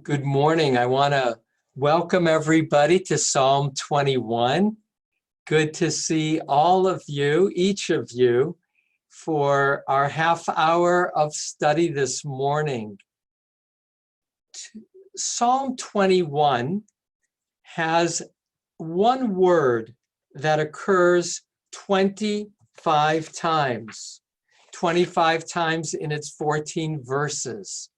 Good morning. I want to welcome everybody to Psalm 21. Good to see all of you, each of you, for our half hour of study this morning. Psalm 21 has one word that occurs 25 times, 25 times in its 14 verses.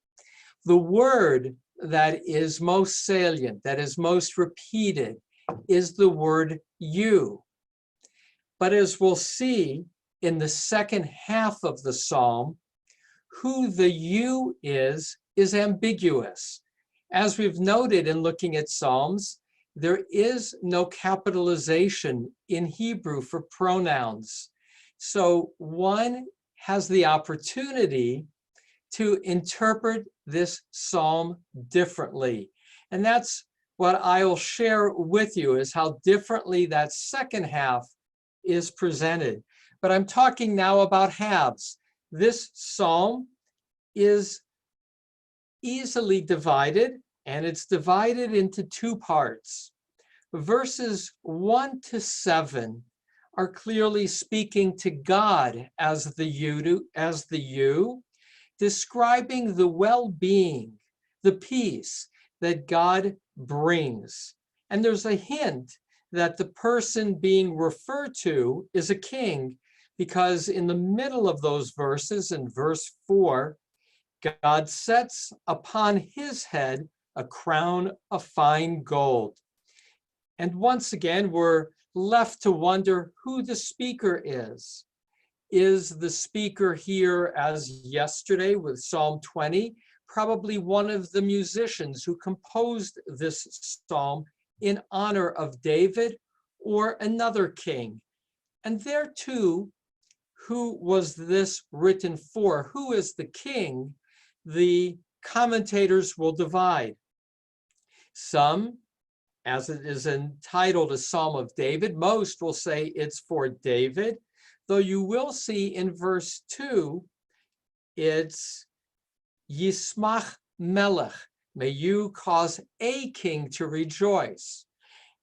The word that is most salient, that is most repeated, is the word you. But as we'll see in the second half of the psalm, who the you is ambiguous. As we've noted in looking at psalms, there is no capitalization in Hebrew for pronouns. So one has the opportunity to interpret this psalm differently. And that's what I'll share with you, is how differently that second half is presented. But I'm talking now about halves. This psalm is easily divided, and it's divided into two parts. Verses 1 to 7 are clearly speaking to God as the you, describing the well-being, the peace that God brings. And there's a hint that the person being referred to is a king, because in the middle of those verses, in verse 4, God sets upon his head a crown of fine gold. And once again, we're left to wonder who the speaker is. Is the speaker here, as yesterday with Psalm 20, probably one of the musicians who composed this psalm in honor of David or another king? And there too, who was this written for? Who is the king? The commentators will divide. Some, as it is entitled a Psalm of David, most will say it's for David. Though you will see in verse 2, it's Yismach Melech, may you cause a king to rejoice.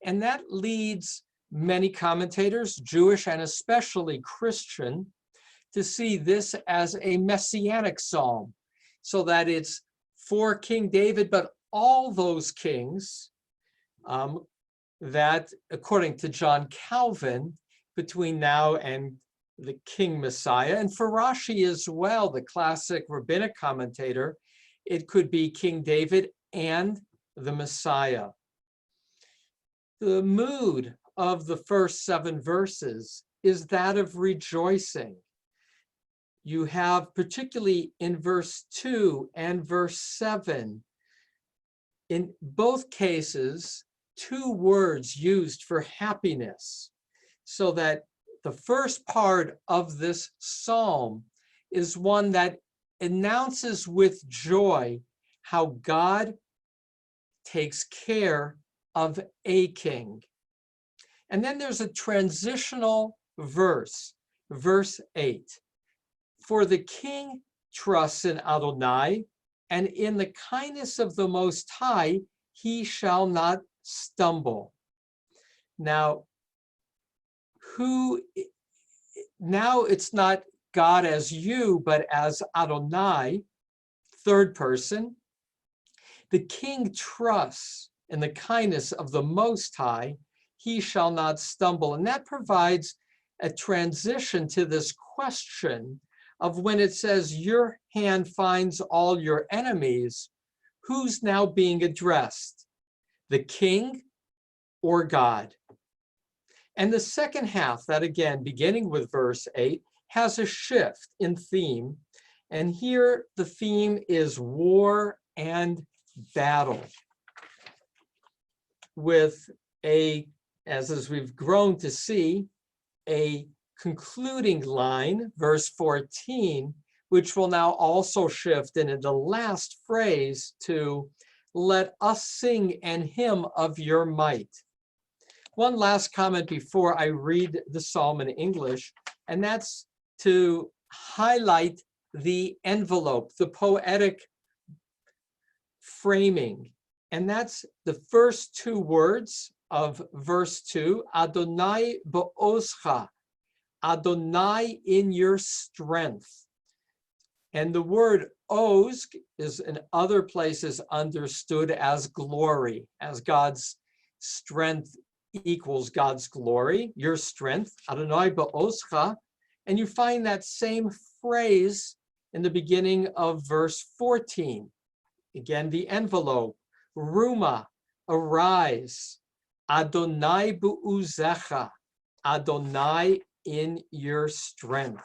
And that leads many commentators, Jewish and especially Christian, to see this as a messianic psalm, so that it's for King David, but all those kings that, according to John Calvin, between now and the King Messiah, and for Rashi as well, the classic rabbinic commentator, it could be King David and the Messiah. The mood of the first 7 verses is that of rejoicing. You have, particularly in verse 2 and verse 7, in both cases, 2 words used for happiness, so that the first part of this psalm is one that announces with joy how God takes care of a king. And then there's a transitional verse, verse 8. For the king trusts in Adonai, and in the kindness of the Most High, he shall not stumble. Now it's not God as you, but as Adonai, third person. The king trusts in the kindness of the Most High, he shall not stumble. And that provides a transition to this question of when it says your hand finds all your enemies, who's now being addressed? The king or God? And the second half, that again, beginning with verse 8, has a shift in theme. And here the theme is war and battle, with as we've grown to see, a concluding line, verse 14, which will now also shift into the last phrase to let us sing and hymn of your might. One last comment before I read the psalm in English, and that's to highlight the envelope, the poetic framing. And that's the first two words of verse 2, Adonai ba'ozcha, Adonai in your strength. And the word oz is in other places understood as glory, as God's strength equals God's glory, your strength, Adonai ba'ozcha. And you find that same phrase in the beginning of verse 14. Again, the envelope, Ruma, arise, Adonai bu'uzecha, Adonai in your strength.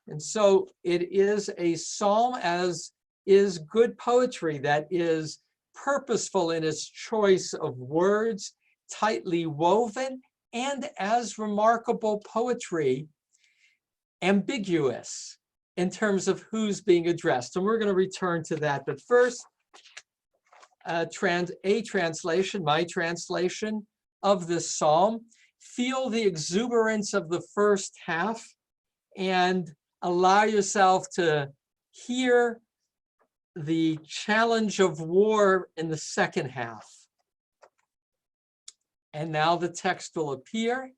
And so it is a psalm, as is good poetry, that is purposeful in its choice of words, tightly woven, and as remarkable poetry, ambiguous in terms of who's being addressed. And we're going to return to that. But first, a translation, my translation of this psalm. Feel the exuberance of the first half and allow yourself to hear the challenge of war in the second half. And now the text will appear.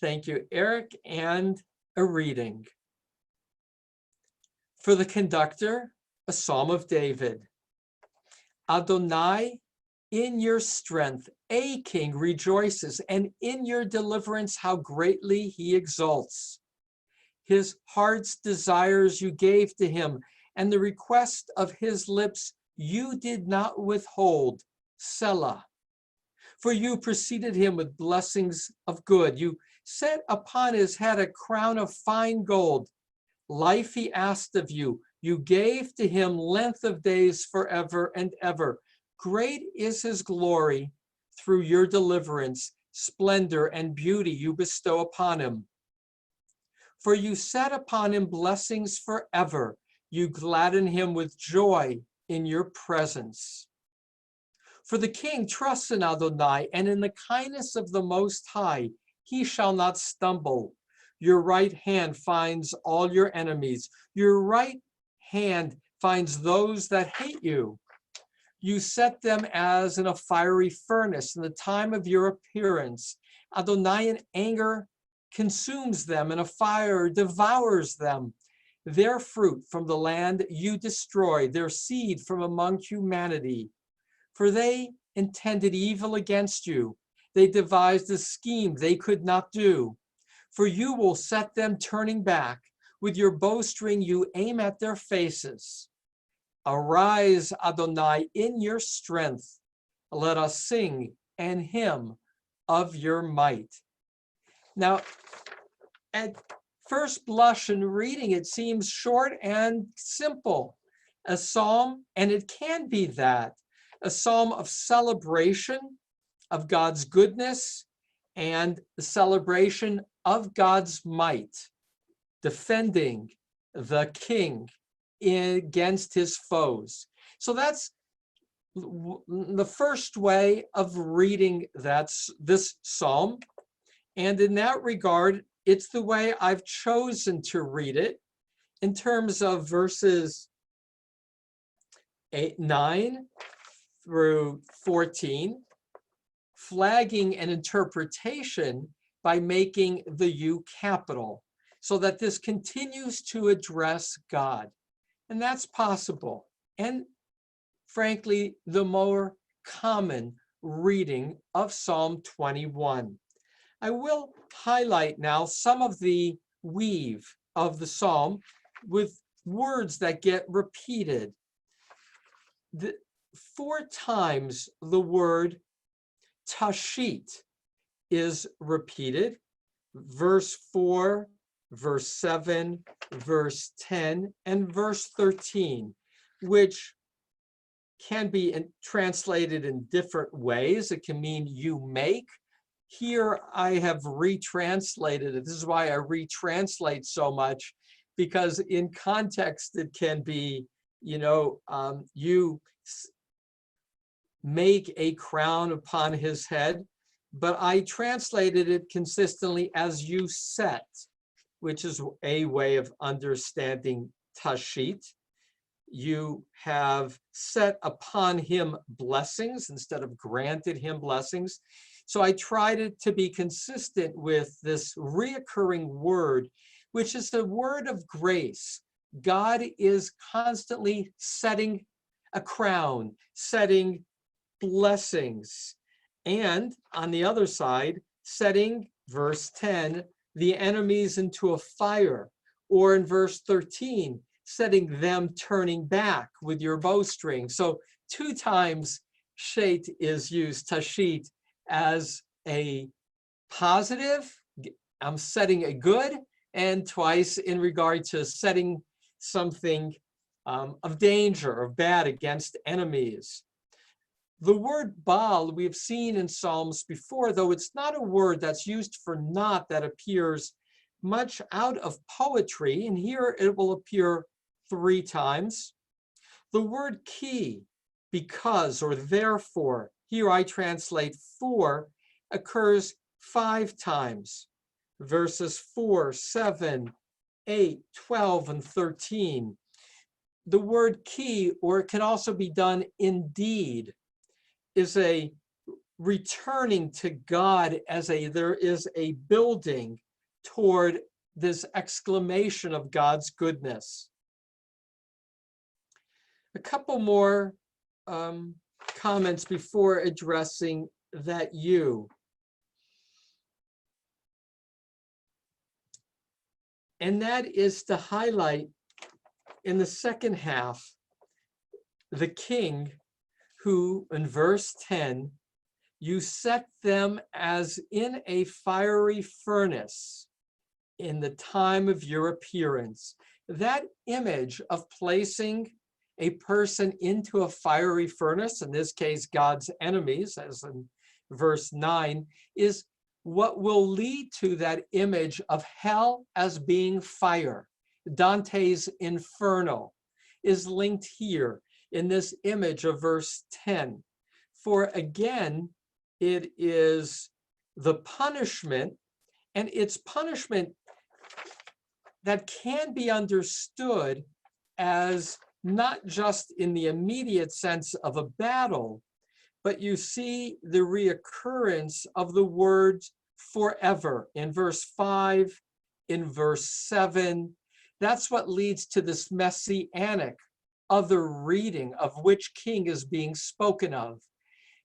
Thank you, Eric, and a reading. For the conductor, a psalm of David. Adonai, in your strength, a king rejoices, and in your deliverance, how greatly he exalts. His heart's desires you gave to him, and the request of his lips you did not withhold, Selah. For you preceded him with blessings of good. You set upon his head a crown of fine gold. Life he asked of you. You gave to him length of days forever and ever. Great is his glory through your deliverance, splendor and beauty you bestow upon him. For you set upon him blessings forever. You gladden him with joy in your presence. For the king trusts in Adonai, and in the kindness of the Most High, he shall not stumble. Your right hand finds all your enemies. Your right hand finds those that hate you. You set them as in a fiery furnace in the time of your appearance. Adonai in anger consumes them, and a fire devours them. Their fruit from the land you destroy, their seed from among humanity. For they intended evil against you. They devised a scheme they could not do. For you will set them turning back. With your bowstring you aim at their faces. Arise, Adonai, in your strength. Let us sing and hymn of your might. Now, at first blush in reading, it seems short and simple. A psalm, and it can be that, a psalm of celebration of God's goodness and the celebration of God's might, defending the king against his foes. So that's the first way of reading this psalm. And in that regard, it's the way I've chosen to read it in terms of verses 9 through 14, flagging an interpretation by making the U capital, so that this continues to address God. And that's possible. And frankly, the more common reading of Psalm 21. I will highlight now some of the weave of the psalm with words that get repeated. 4 times the word tashit is repeated. Verse 4, verse 7, verse 10, and verse 13, which can be translated in different ways. It can mean you make. Here I have retranslated it. This is why I retranslate so much, because in context it can be, you make a crown upon his head, but I translated it consistently as you set, which is a way of understanding tashit. You have set upon him blessings instead of granted him blessings. So I tried to be consistent with this reoccurring word, which is the word of grace. God is constantly setting a crown, setting blessings, and on the other side, setting, verse 10, the enemies into a fire, or in verse 13, setting them turning back with your bowstring. So 2 times shet is used, tashit, as a positive, I'm setting a good, and twice in regard to setting something of danger, of bad against enemies. The word Baal we've seen in Psalms before, though it's not a word that's used for not that appears much out of poetry, and here it will appear 3 times. The word ki, because or therefore, here I translate for, occurs 5 times. Verses 4, 7, 8, 12, and 13. The word ki, or it can also be done indeed, is a returning to God as there is a building toward this exclamation of God's goodness. A couple more comments before addressing that you. And that is to highlight in the second half, the king who, in verse 10, you set them as in a fiery furnace in the time of your appearance. That image of placing a person into a fiery furnace, in this case, God's enemies, as in verse 9, is what will lead to that image of hell as being fire. Dante's Inferno is linked here in this image of verse 10. For again, it is the punishment, and it's punishment that can be understood as not just in the immediate sense of a battle, but you see the reoccurrence of the words forever in verse 5, in verse 7. That's what leads to this messianic other reading of which king is being spoken of.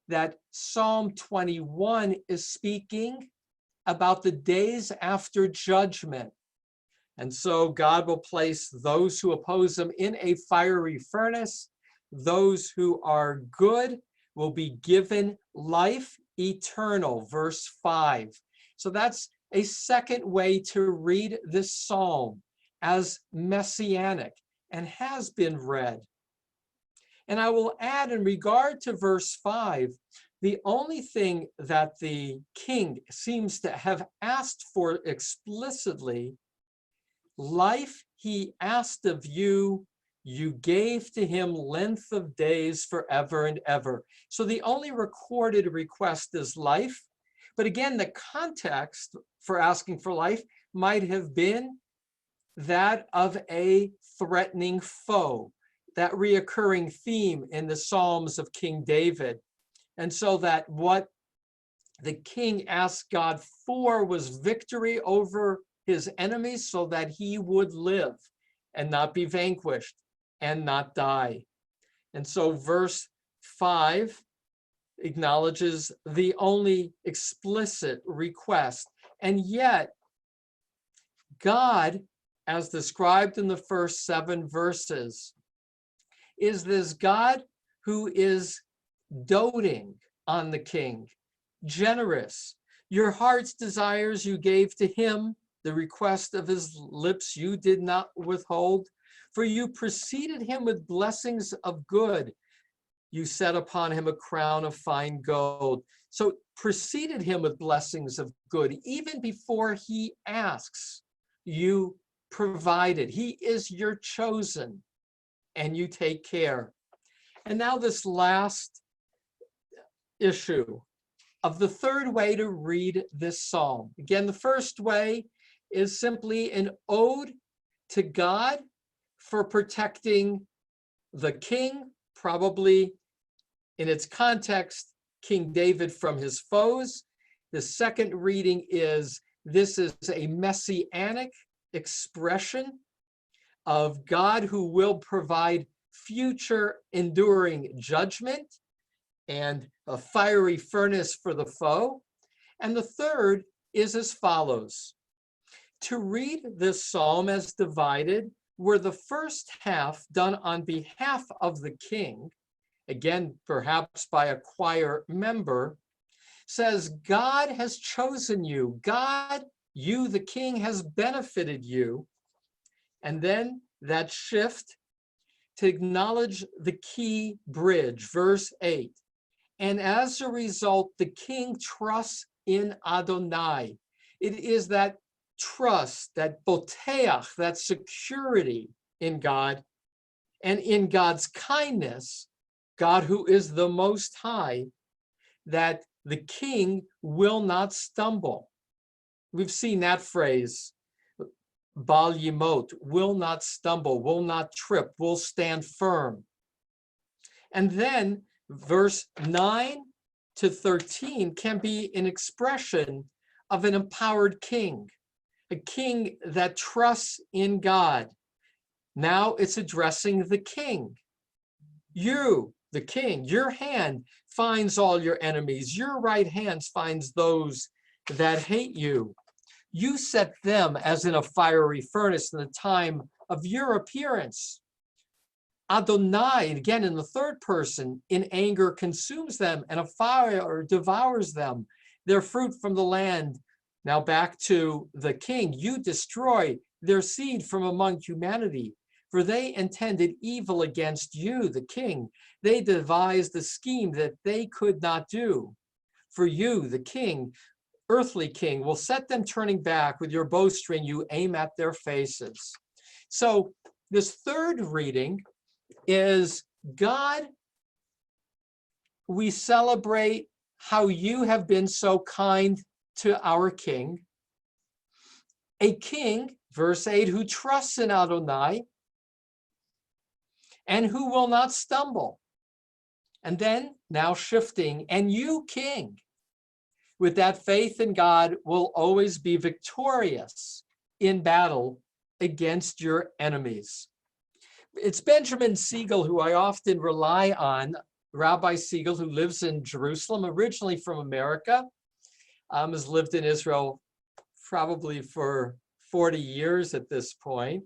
That Psalm 21 is speaking about the days after judgment. And so God will place those who oppose him in a fiery furnace. Those who are good will be given life eternal, verse 5. So that's a second way to read this psalm as messianic and has been read. And I will add in regard to verse 5, the only thing that the king seems to have asked for explicitly, life he asked of you, you gave to him length of days forever and ever. So the only recorded request is life. But again, the context for asking for life might have been that of a threatening foe, that reoccurring theme in the Psalms of King David. And so that what the king asked God for was victory over his enemies so that he would live and not be vanquished and not die. And so verse 5 acknowledges the only explicit request. And yet, God, as described in the first 7 verses, is this God who is doting on the king, generous. Your heart's desires you gave to him, the request of his lips you did not withhold. For you preceded him with blessings of good. You set upon him a crown of fine gold. So preceded him with blessings of good. Even before he asks, you provided. He is your chosen, and you take care. And now this last issue of the third way to read this psalm. Again, the first way is simply an ode to God for protecting the king, probably in its context, King David from his foes. The second reading is, this is a messianic expression of God who will provide future enduring judgment and a fiery furnace for the foe. And the third is as follows. To read this psalm as divided, were the first half done on behalf of the king, again, perhaps by a choir member, says, God has chosen you. God, you, the king, has benefited you. And then that shift to acknowledge the key bridge, verse 8. And as a result, the king trusts in Adonai. It is that trust, that boteach, that security in God and in God's kindness, God who is the Most High, that the king will not stumble. We've seen that phrase, Bal Yimot, will not stumble, will not trip, will stand firm. And then verse 9 to 13 can be an expression of an empowered king, a king that trusts in God. Now it's addressing the king. You, the king, your hand finds all your enemies. Your right hand finds those that hate you. You set them as in a fiery furnace in the time of your appearance. Adonai, again in the third person, in anger consumes them, and a fire devours them, their fruit from the land. Now back to the king. You destroy their seed from among humanity, for they intended evil against you, the king. They devised a scheme that they could not do. For you, the king, earthly king, will set them turning back. With your bowstring you aim at their faces. So this third reading is, God, we celebrate how you have been so kind to our king. A king, verse 8, who trusts in Adonai and who will not stumble. And then now shifting, and you, king, with that faith in God, will always be victorious in battle against your enemies. It's Benjamin Siegel, who I often rely on, Rabbi Siegel, who lives in Jerusalem, originally from America, has lived in Israel probably for 40 years at this point,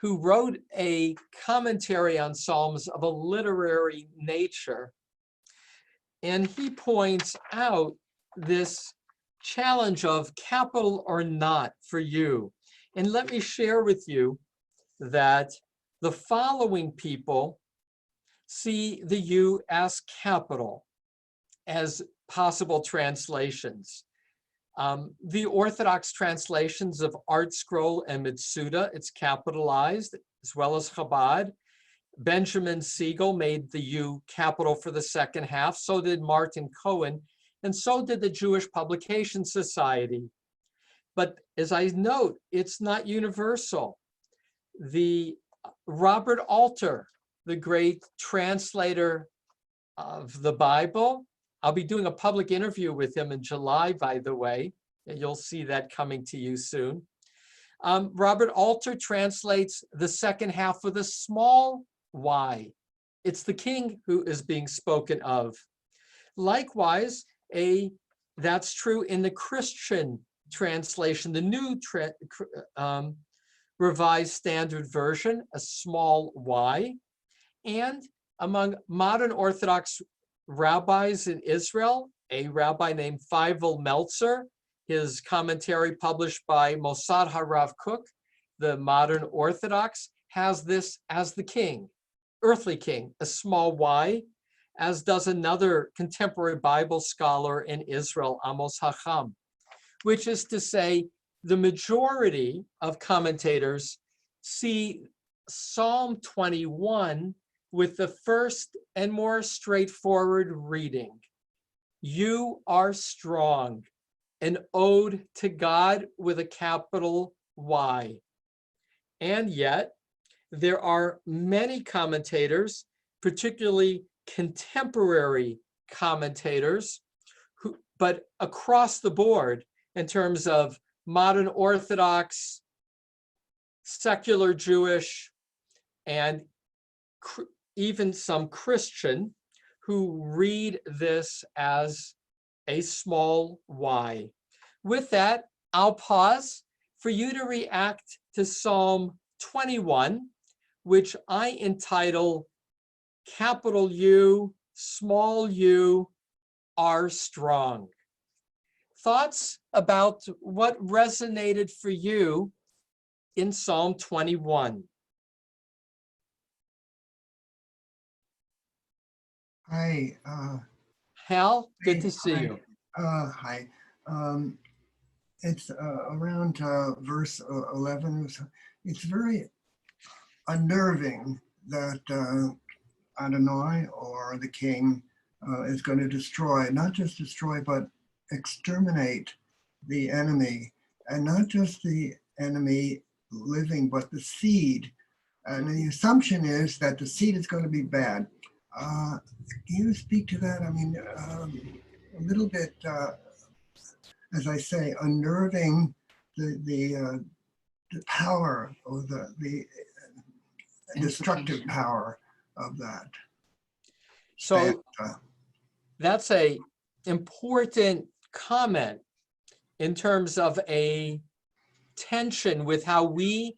who wrote a commentary on Psalms of a literary nature. And he points out this challenge of capital or not for you. And let me share with you that the following people see the U as capital as possible translations. The Orthodox translations of Art Scroll and Mitsuda, it's capitalized, as well as Chabad. Benjamin Siegel made the U capital for the second half. So did Martin Cohen, and so did the Jewish Publication Society. But as I note, it's not universal. The Robert Alter, the great translator of the Bible, I'll be doing a public interview with him in July, by the way, and you'll see that coming to you soon. Robert Alter translates the second half with a small y. It's the king who is being spoken of. Likewise, that's true in the Christian translation, the New Revised Standard Version, a small y. And among modern Orthodox rabbis in Israel, a rabbi named Feivel Meltzer, his commentary published by Mossad HaRav Kook, the modern Orthodox, has this as the king, earthly king, a small y, as does another contemporary Bible scholar in Israel, Amos Hacham, which is to say, the majority of commentators see Psalm 21 with the first and more straightforward reading. You are strong, an ode to God with a capital Y. And yet, there are many commentators, particularly contemporary commentators, but across the board in terms of modern Orthodox, secular Jewish, and even some Christian, who read this as a small y. With that, I'll pause for you to react to Psalm 21, which I entitle capital U, small u, are strong. Thoughts about what resonated for you in Psalm 21? Hi, Hal, good hey, to see hi, you. hi. It's around verse 11. It's very unnerving that Adonai, or the king, is going to destroy, not just destroy, but exterminate the enemy, and not just the enemy living, but the seed. And the assumption is that the seed is going to be bad. Can you speak to that? I mean, a little bit, as I say, unnerving the power, or the destructive power of that. So that's a important comment in terms of a tension with how we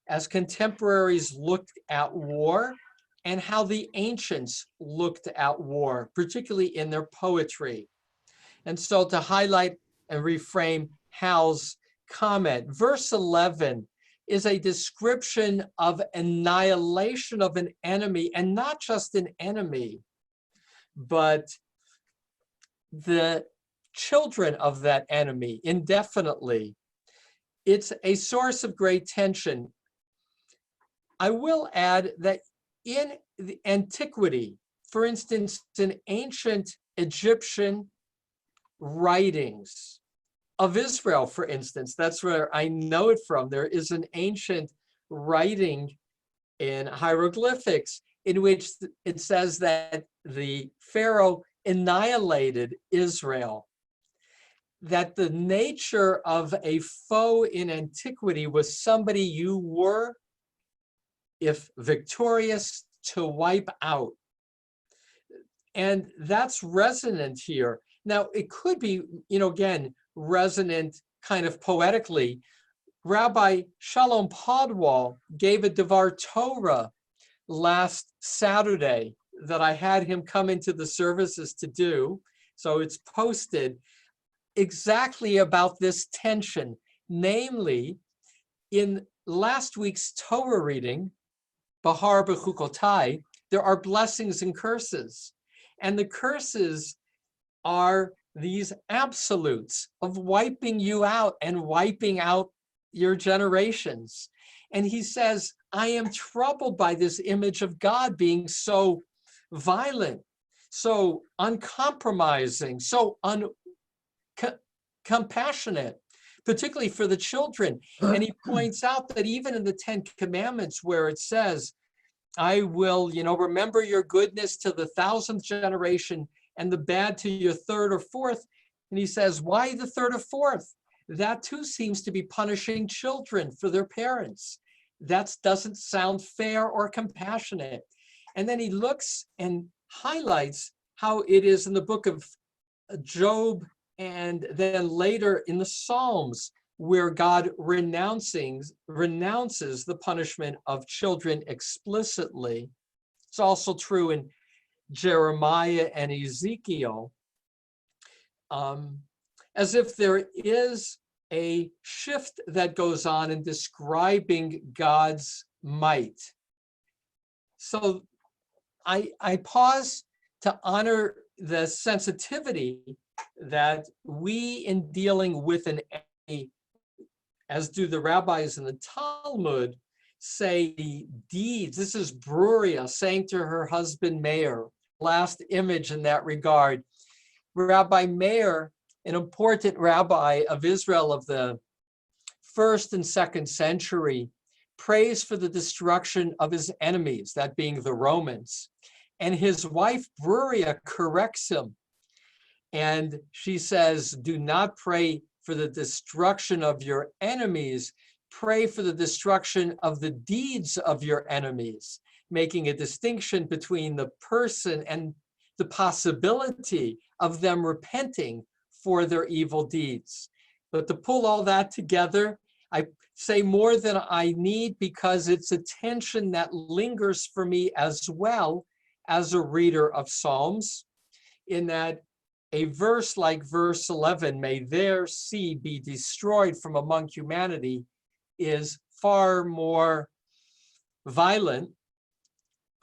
as contemporaries looked at war and how the ancients looked at war, particularly in their poetry. And so to highlight and reframe Hal's comment, verse 11 is a description of annihilation of an enemy, and not just an enemy, but the children of that enemy indefinitely. It's a source of great tension. I will add that in the antiquity, for instance, in ancient Egyptian writings of Israel, for instance, that's where I know it from. There is an ancient writing in hieroglyphics in which it says that the Pharaoh annihilated Israel, that the nature of a foe in antiquity was somebody you were, if victorious, to wipe out. And that's resonant here. Now, it could be, again, resonant kind of poetically. Rabbi Shalom Podwal gave a Devar Torah last Saturday that I had him come into the services to do. So it's posted exactly about this tension. Namely, in last week's Torah reading, Bahar Bechukotai, there are blessings and curses. And the curses are these absolutes of wiping you out and wiping out your generations. And he says, I am troubled by this image of God being so violent, so uncompromising, so compassionate, particularly for the children. And he points out that even in the Ten Commandments, where it says, I will, remember your goodness to the 1,000th generation and the bad to your 3rd or 4th. And he says, why the 3rd or 4th? That too seems to be punishing children for their parents. That doesn't sound fair or compassionate. And then he looks and highlights how it is in the book of Job and then later in the Psalms, where God renounces the punishment of children explicitly. It's also true in Jeremiah and Ezekiel, as if there is a shift that goes on in describing God's might. So I pause to honor the sensitivity that we, in dealing with an enemy, as do the rabbis in the Talmud, say the deeds. This is Bruria saying to her husband Meir, last image in that regard. Rabbi Meir, an important rabbi of Israel of the 1st and 2nd century, prays for the destruction of his enemies, that being the Romans. And his wife, Bruria, corrects him. And she says, do not pray for the destruction of your enemies, pray for the destruction of the deeds of your enemies, making a distinction between the person and the possibility of them repenting for their evil deeds. But to pull all that together, I say more than I need because it's a tension that lingers for me as well as a reader of Psalms, in that a verse like verse 11, may their seed be destroyed from among humanity, is far more violent,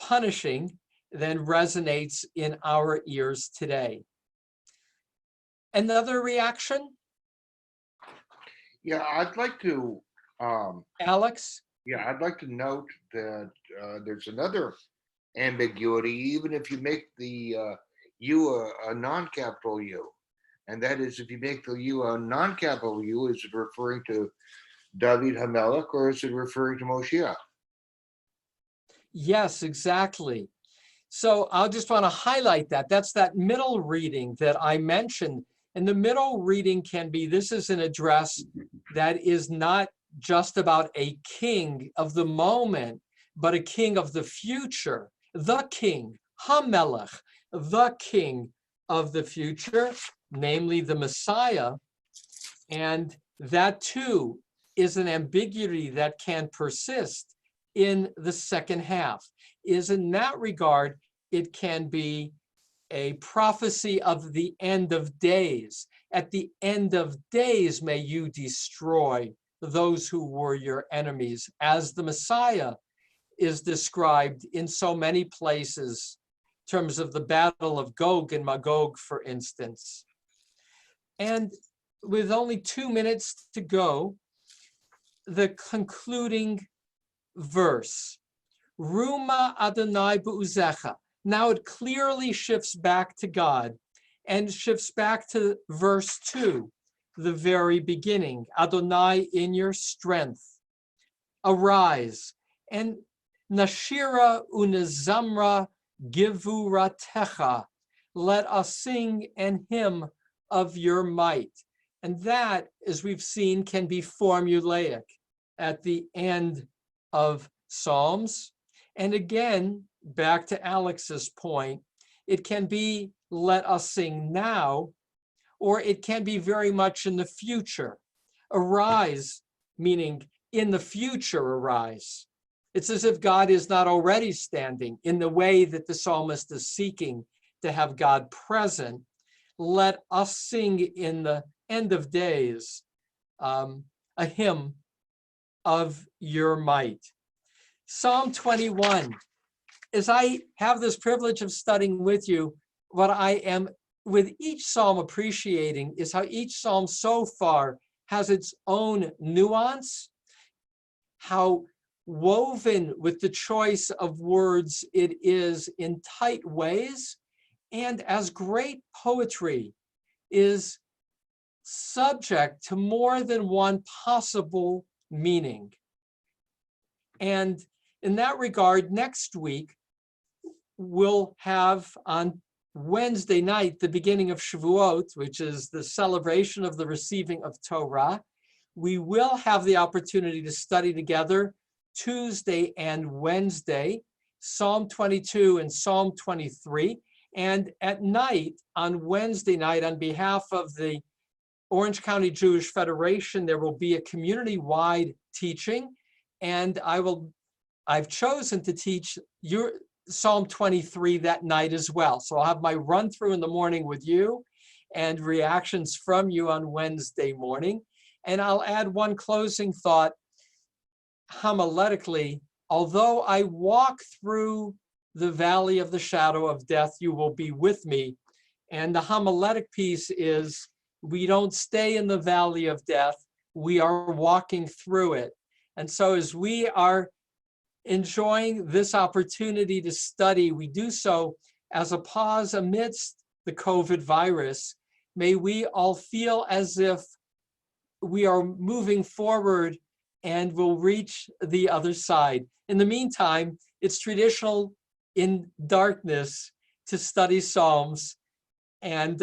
punishing than resonates in our ears today. Another reaction? Yeah, I'd like to, Alex? I'd like to note that there's another ambiguity, even if you make the U a non-capital U. And that is, if you make the U a non-capital U, is it referring to David HaMelech or is it referring to Moshiach? Yes, exactly. So I'll just want to highlight that. That's that middle reading that I mentioned. And the middle reading can be, this is an address that is not just about a king of the moment, but a king of the future, the king, HaMelech, the king of the future, namely the Messiah. And that too is an ambiguity that can persist in the second half. Is in that regard, it can be a prophecy of the end of days. At the end of days, may you destroy those who were your enemies, as the Messiah is described in so many places, in terms of the battle of Gog and Magog, for instance. And with only 2 minutes to go, the concluding verse, Ruma Adonai B'uzecha. Now it clearly shifts back to God and shifts back to verse 2, the very beginning. Adonai, in your strength, arise. And Nashira unizamra givuratecha. Let us sing an hymn of your might. And that, as we've seen, can be formulaic at the end of Psalms. And again, back to Alex's point, it can be let us sing now, or it can be very much in the future. Arise, meaning in the future arise. It's as if God is not already standing in the way that the psalmist is seeking to have God present. Let us sing in the end of days a hymn of your might. Psalm 21. As I have this privilege of studying with you, what I am with each psalm appreciating is how each psalm so far has its own nuance, how woven with the choice of words it is in tight ways, and as great poetry is subject to more than one possible meaning. And in that regard, next week, we'll have on Wednesday night, the beginning of Shavuot, which is the celebration of the receiving of Torah. We will have the opportunity to study together Tuesday and Wednesday, Psalm 22 and Psalm 23. And at night, on Wednesday night, on behalf of the Orange County Jewish Federation, there will be a community-wide teaching. And I've chosen to teach your Psalm 23 that night as well. So I'll have my run through in the morning with you and reactions from you on Wednesday morning. And I'll add one closing thought homiletically. Although I walk through the valley of the shadow of death, you will be with me. And the homiletic piece is, we don't stay in the valley of death, we are walking through it. And so as we are enjoying this opportunity to study, we do so as a pause amidst the COVID virus. May we all feel as if we are moving forward and we'll reach the other side. In the meantime, it's traditional in darkness to study Psalms, and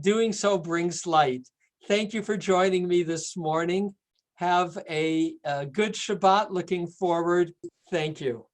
doing so brings light. Thank you for joining me this morning. Have a good Shabbat looking forward. Thank you.